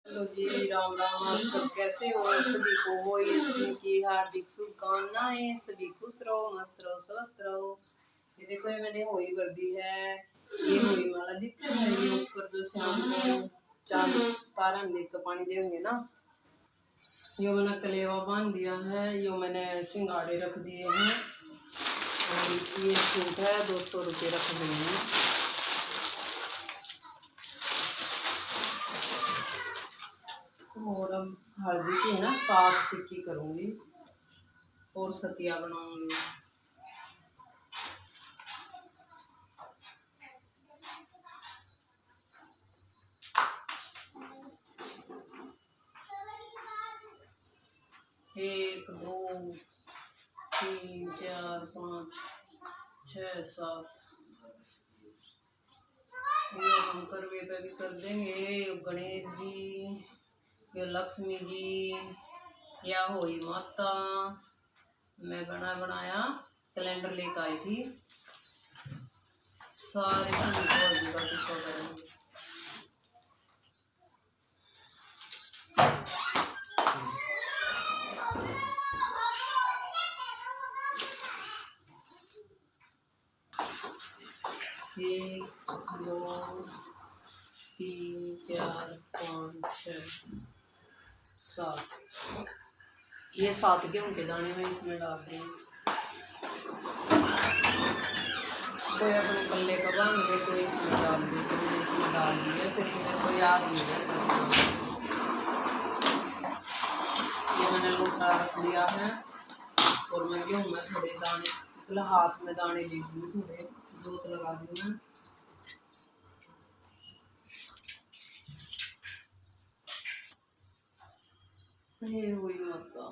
Hello जी, राम राम। आप सब कैसे हो? सभी को होली अष्टमी की हार्दिक शुभकामनाएं। सभी खुश रहो, मस्त रहो, स्वस्थ रहो। ये देखो, ये मैंने होली भर दी है। ये होली वाला दिख रहा है, ये ऊपर जो शाम को चांद तारा देख कर पानी देंगे ना। यो मैंने कलेवा बांध दिया है, यो मैंने सिंगाड़े रख दिए हैं। और ये सूट है, 200 रुपये रख दिए हैं। और अब हल्दी की है ना 7 टिक्की करूँगी और सतिया बनाऊंगी। एक दो तीन चार पाँच छः सात, ये हम करवे पे भी कर देंगे। ये गणेश जी, ये लक्ष्मी जी, या होई माता। मैं बनाया कैलेंडर लेकर आई थी, सारे करेंगे। एक दो तीन चार पाँच छः सात, ये 7 गेहूं के दाने में इसमें डाल देंगे। कोई अपने पल्ले का बांध दे, कोई इसमें डाल दे, तो मैंने इसमें डाल दिया। फिर मुझे कोई याद नहीं है। ये मैंने लोटा रख लिया है और मैं गेहूँ में थोड़े दाने, मतलब हाथ में दाने ले लूँ, थोड़े जोत लगा दी मैं। ये हुई माता।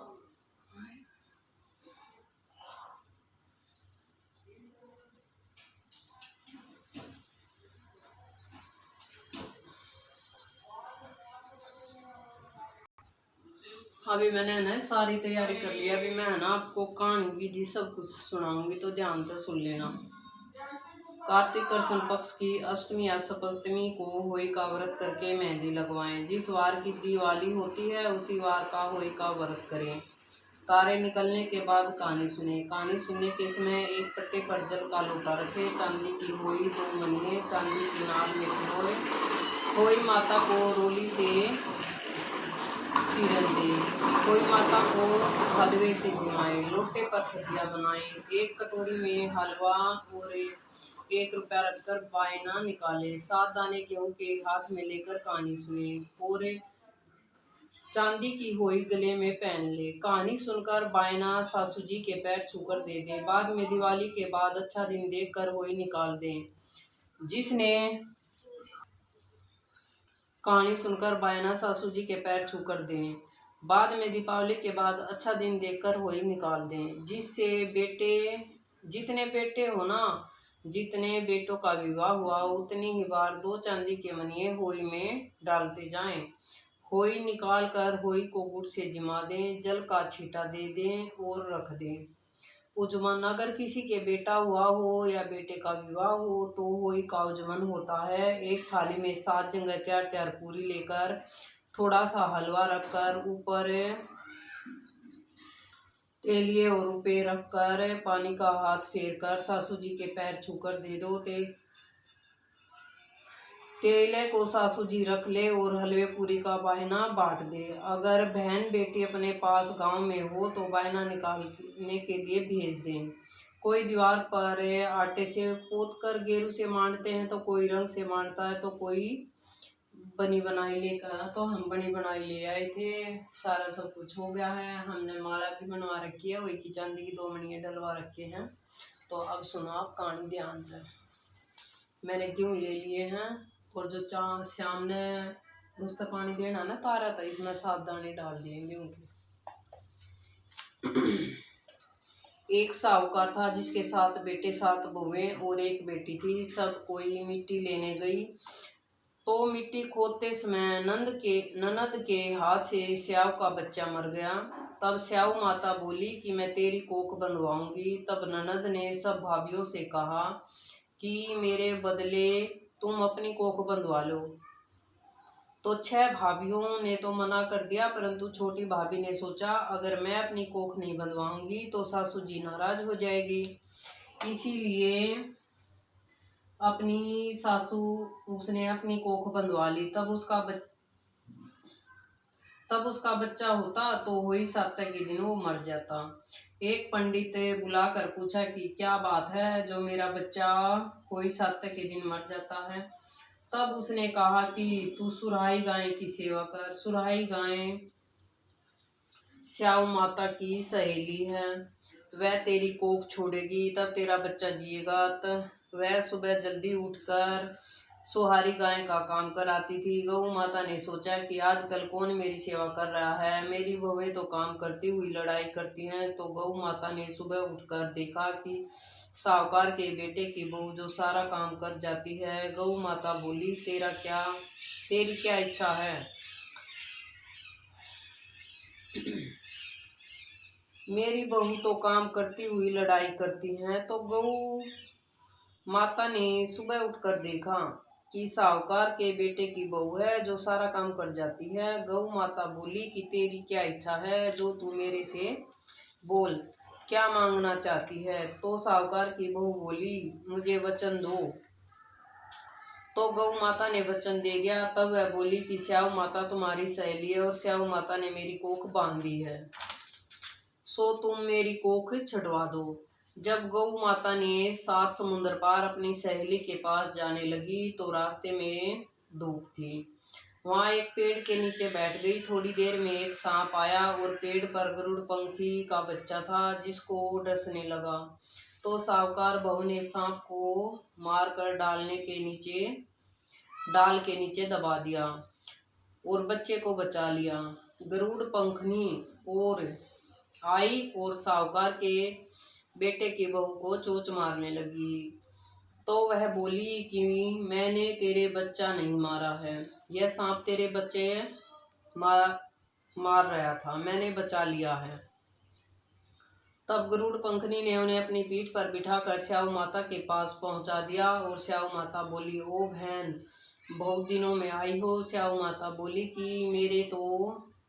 अभी मैंने ना सारी तैयारी कर ली। अभी मैं है ना आपको कहानी विधि सब कुछ सुनाऊंगी, तो ध्यान से सुन लेना। कार्तिक कृष्ण पक्ष की अष्टमी या सप्तमी को होली का व्रत करके मेहंदी लगवाएं। जिस वार की दिवाली होती है उसी वार का होली का व्रत करें। तारे निकलने के बाद कहानी सुने। कहानी सुनने के समय एक कट्टे पर जल का लोटा रखे। चांदी की होली 2 महीने चांदी की नाल में पिरोए। होली माता को रोली से चीरन दे। कोई माता को हलवे से जिमाए। लोटे पर सतिया बनाए। एक कटोरी में हलवा और 1 रुपया रखकर बायना निकाले। 7 दाने गेहूं के हाथ में लेकर कहानी सुने और चांदी की होई गले में पहन ले। कहानी सुनकर बायना सासू जी के पैर छूकर दे दे। बाद में दिवाली के बाद अच्छा दिन देख कर होई निकाल दे। जिसने कहानी सुनकर बायना सासू जी के पैर छूकर दें। बाद में दीपावली के बाद अच्छा दिन देखकर होली निकाल दें। जिससे जितने बेटे हो ना, जितने बेटों का विवाह हुआ उतनी ही बार 2 चांदी के मनिये होली में डालते जाएं। होली निकाल कर होली को गुड़ से जिमा दें। जल का छींटा दे दें और रख दें। उजमन, अगर किसी के बेटा हुआ हो या बेटे का विवाह हो तो होली का उजमन होता है। एक थाली में 7 जगह 4-4 पूरी लेकर थोड़ा सा हलवा रखकर ऊपर तेलिए और रुपये रखकर पानी का हाथ फेर कर सासू जी के पैर छूकर दे दो। तेले को सासू जी रख ले और हलवे पूरी का बायना बांट दे। अगर बहन बेटी अपने पास गांव में हो तो बायना निकालने के लिए भेज दें। कोई दीवार पर आटे से पोत कर गेरू से मांडते हैं, तो कोई रंग से मांडता है, तो कोई बनी बनाई लेकर। तो हम बनी बनाई ले आए थे। सारा सब कुछ हो गया है। हमने माला भी बनवा रखी है, वही की चांदी की 2 मणियाँ डलवा रखे हैं। तो अब सुनो आप कहानी ध्यान से। मैंने गेहूँ ले लिए हैं और जो श्याम ने उसका पानी देना ना तारा था, इसमें 7 दाने डाल दिए गेहूं के। एक साहूकार था जिसके 7 बेटे 7 बहुएं और 1 बेटी थी। सब कोई मिट्टी लेने गई तो मिट्टी खोदते समय ननद के हाथ से स्याव का बच्चा मर गया। तब स्याव माता बोली कि मैं तेरी कोख बनवाऊंगी। तब ननद ने सब भाभियों से कहा कि मेरे बदले तुम अपनी कोख बंधवा लो। तो 6 भाभीियों ने तो मना कर दिया, परंतु छोटी भाभी ने सोचा अगर मैं अपनी कोख नहीं बंधवाऊंगी तो सासू जी नाराज हो जाएगी। इसीलिए अपनी सासू उसने अपनी कोख बंधवा ली। तब उसका बच्चा होता तो वही 7 के दिन वो मर जाता। एक पंडित बुलाकर पूछा कि क्या बात है जो मेरा बच्चा कोई 7 के दिन मर जाता है। तब उसने कहा कि तू सुराही गाय की सेवा कर। सुराही गाय स्याऊ माता की सहेली है, वह तेरी कोख छोड़ेगी तब तेरा बच्चा जिएगा। तब वह सुबह जल्दी उठकर सुहारी गाय का काम कराती थी। गौ माता ने सोचा कि आजकल कौन मेरी सेवा कर रहा है, मेरी बहुएं तो काम करती हुई लड़ाई करती हैं। तो गौ माता ने सुबह उठकर देखा कि साहूकार के बेटे की बहू जो सारा काम कर जाती है। गौ माता बोली तेरी क्या इच्छा है? मेरी बहू तो काम करती हुई लड़ाई करती हैं। तो गौ माता ने सुबह उठकर देखा कि साहूकार के बेटे की बहू है जो सारा काम कर जाती है। गौ माता बोली कि तेरी क्या इच्छा है, जो तू मेरे से बोल, क्या मांगना चाहती है। तो साहूकार की बहू बोली मुझे वचन दो। तो गौ माता ने वचन दे दिया। तब वह बोली कि स्याऊ माता तुम्हारी सहेली है और स्याऊ माता ने मेरी कोख बांध दी है, सो तुम मेरी कोख छुड़वा दो। जब गौ माता ने 7 समुंदर पार अपनी सहेली के पास जाने लगी तो रास्ते में धूप थी। वहां एक पेड़ के नीचे बैठ गई। थोड़ी देर में एक सांप आया और पेड़ पर गरुड़ पंखी का बच्चा था जिसको डसने लगा। तो साहूकार बहू ने सांप को मारकर डाल के नीचे दबा दिया और बच्चे को बचा लिया। गरुड़ पंखनी और आई और साहूकार के बेटे की बहू को चोंच मारने लगी। तो वह बोली कि मैंने तेरे बच्चा नहीं मारा है, यह सांप तेरे बच्चे मार रहा था, मैंने बचा लिया है। तब गरुड़ पंखनी ने उन्हें अपनी पीठ पर बिठाकर स्याऊ माता के पास पहुंचा दिया और स्याऊ माता बोली ओ बहन, बहुत दिनों में आई हो। स्याऊ माता बोली कि मेरे तो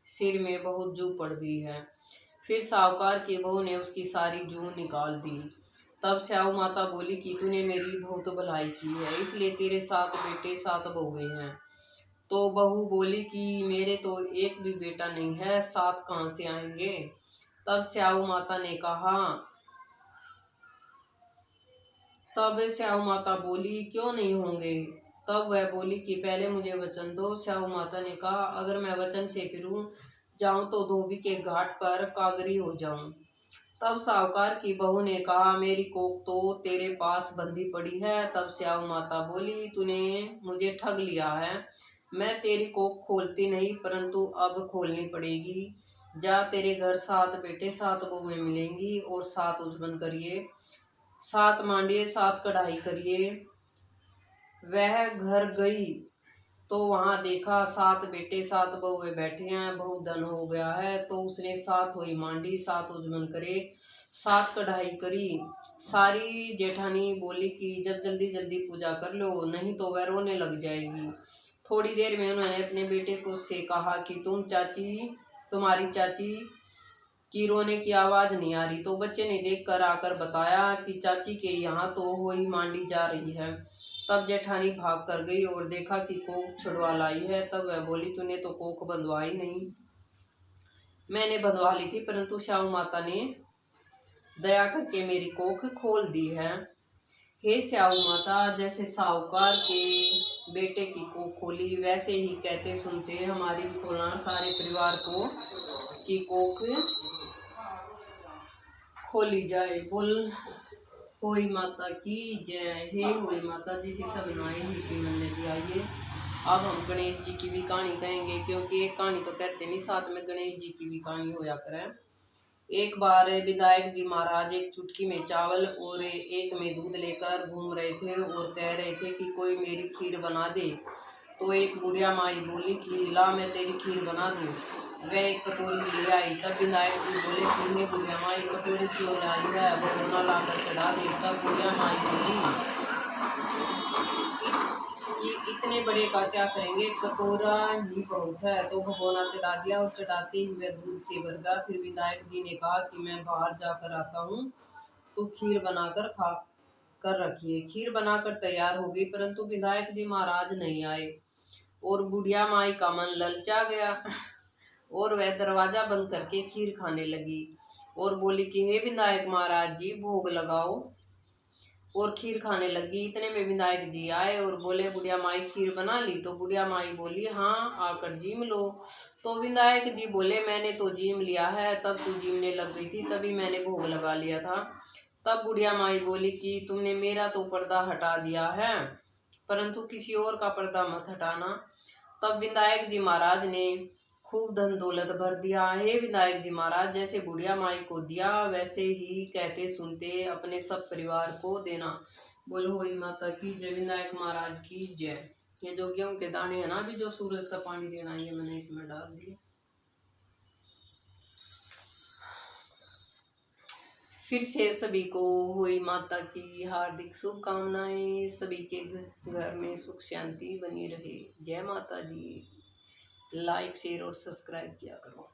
सिर में बहुत जू पड़ गई है। फिर साहूकार की बहू ने उसकी सारी जू निकाल दी। तब स्याऊ माता बोली कि तूने मेरी बहुत भलाई की है, इसलिए तेरे 7 बेटे 7 बहुएं हैं। तो बहू बोली कि मेरे तो एक भी बेटा नहीं है, 7 कहाँ से आएंगे। तब स्याऊ माता बोली क्यों नहीं होंगे। तब वह बोली कि पहले मुझे वचन दो। स्याऊ माता ने कहा अगर मैं वचन से फिरूं जाऊं तो धोबी के घाट पर कागरी हो जाऊं। तब साहूकार की बहू ने कहा मेरी कोख तो तेरे पास बंधी पड़ी है। तब स्याऊ माता बोली तूने मुझे ठग लिया है, मैं तेरी कोख खोलती नहीं परंतु अब खोलनी पड़ेगी। जा तेरे घर 7 बेटे 7 बहुएं मिलेंगी और 7 उजबन करिए, 7 मांडिए 7 कढ़ाई करिए। वह घर गई तो वहां देखा 7 बेटे 7 बहुएं बैठे हैं, बहुत धन हो गया है। तो उसने 7 हुई मांडी 7 उजमन करे 7 कढ़ाई करी। सारी जेठानी बोली कि जब जल्दी जल्दी पूजा कर लो नहीं तो वह रोने लग जाएगी। थोड़ी देर में उन्होंने अपने बेटे को से कहा कि तुम्हारी चाची की रोने की आवाज नहीं आ रही। तो बच्चे ने देखकर आकर बताया कि चाची के यहाँ तो वही मांडी जा रही है। तब जेठानी भाग कर गई और देखा कि कोख छुड़वा लाई है। तब वह बोली तूने तो कोख बंधवाई नहीं। मैंने बंधवा ली थी परंतु स्याऊ माता ने दया करके मेरी कोख खोल दी है। हे स्याऊ माता, जैसे साहूकार के बेटे की कोख खोली वैसे ही कहते सुनते हमारी भी खोलना, सारे परिवार को की कोख खोली जाए। बोल होई माता की जय। हे होई माता जी सब बनाए इसी मन में भी आइए। अब हम गणेश जी की भी कहानी कहेंगे क्योंकि एक कहानी तो कहते नहीं, साथ में गणेश जी की भी कहानी होया करे। एक बार विधायक जी महाराज एक चुटकी में चावल और एक में दूध लेकर घूम रहे थे और कह रहे थे कि कोई मेरी खीर बना दे। तो एक बुढ़िया माई बोली कि ला मैं तेरी खीर बना दूँ। वह एक कटोरी ले आई। तब विधायक जी बोले कि हे बुढ़िया माई कटोरी क्यों लाई है, भगोना लाकर चढ़ा दे। तब बुढ़िया माई बोली कि इतने बड़े का क्या करेंगे, कटोरा ही बहुत है। तो भगोना चढ़ा दिया और चढ़ाते ही वह दूध से भर गया। फिर विधायक जी ने कहा कि मैं बाहर जाकर आता हूँ, तो खीर बनाकर खा कर रखिए। खीर बनाकर तैयार हो गई, परंतु विधायक जी महाराज नहीं आए और बुढ़िया माई का मन ललचा गया और वह दरवाजा बंद करके खीर खाने लगी और बोली कि हे विनायक महाराज जी, भोग लगाओ। और खीर खाने लगी। इतने में विनायक जी आए और बोले, बुढ़िया माई खीर बना ली? तो बुढ़िया माई बोली, हाँ, आकर जीम लो। तो विनायक जी बोले, मैंने तो जीम लिया है, तब तू जीमने लग गई थी, तभी मैंने भोग लगा लिया था। तब बुढ़िया माई बोली कि तुमने मेरा तो पर्दा हटा दिया है, परंतु किसी और का पर्दा मत हटाना। तब विनायक जी महाराज ने खूब धन दौलत भर दिया। हे विनायक जी महाराज, जैसे बुढ़िया माई को दिया वैसे ही कहते सुनते अपने सब परिवार को देना। बोलो होई माता की जय, विनायक महाराज की जय। ये जो गेहूं के दाने है ना, अभी जो सूरज का पानी देना, ये मैंने इसमें डाल दिए। फिर से सभी को हुई माता की हार्दिक शुभकामनाएं। सभी के घर में सुख शांति बनी रहे। जय माता दी। लाइक शेयर और सब्सक्राइब किया करो।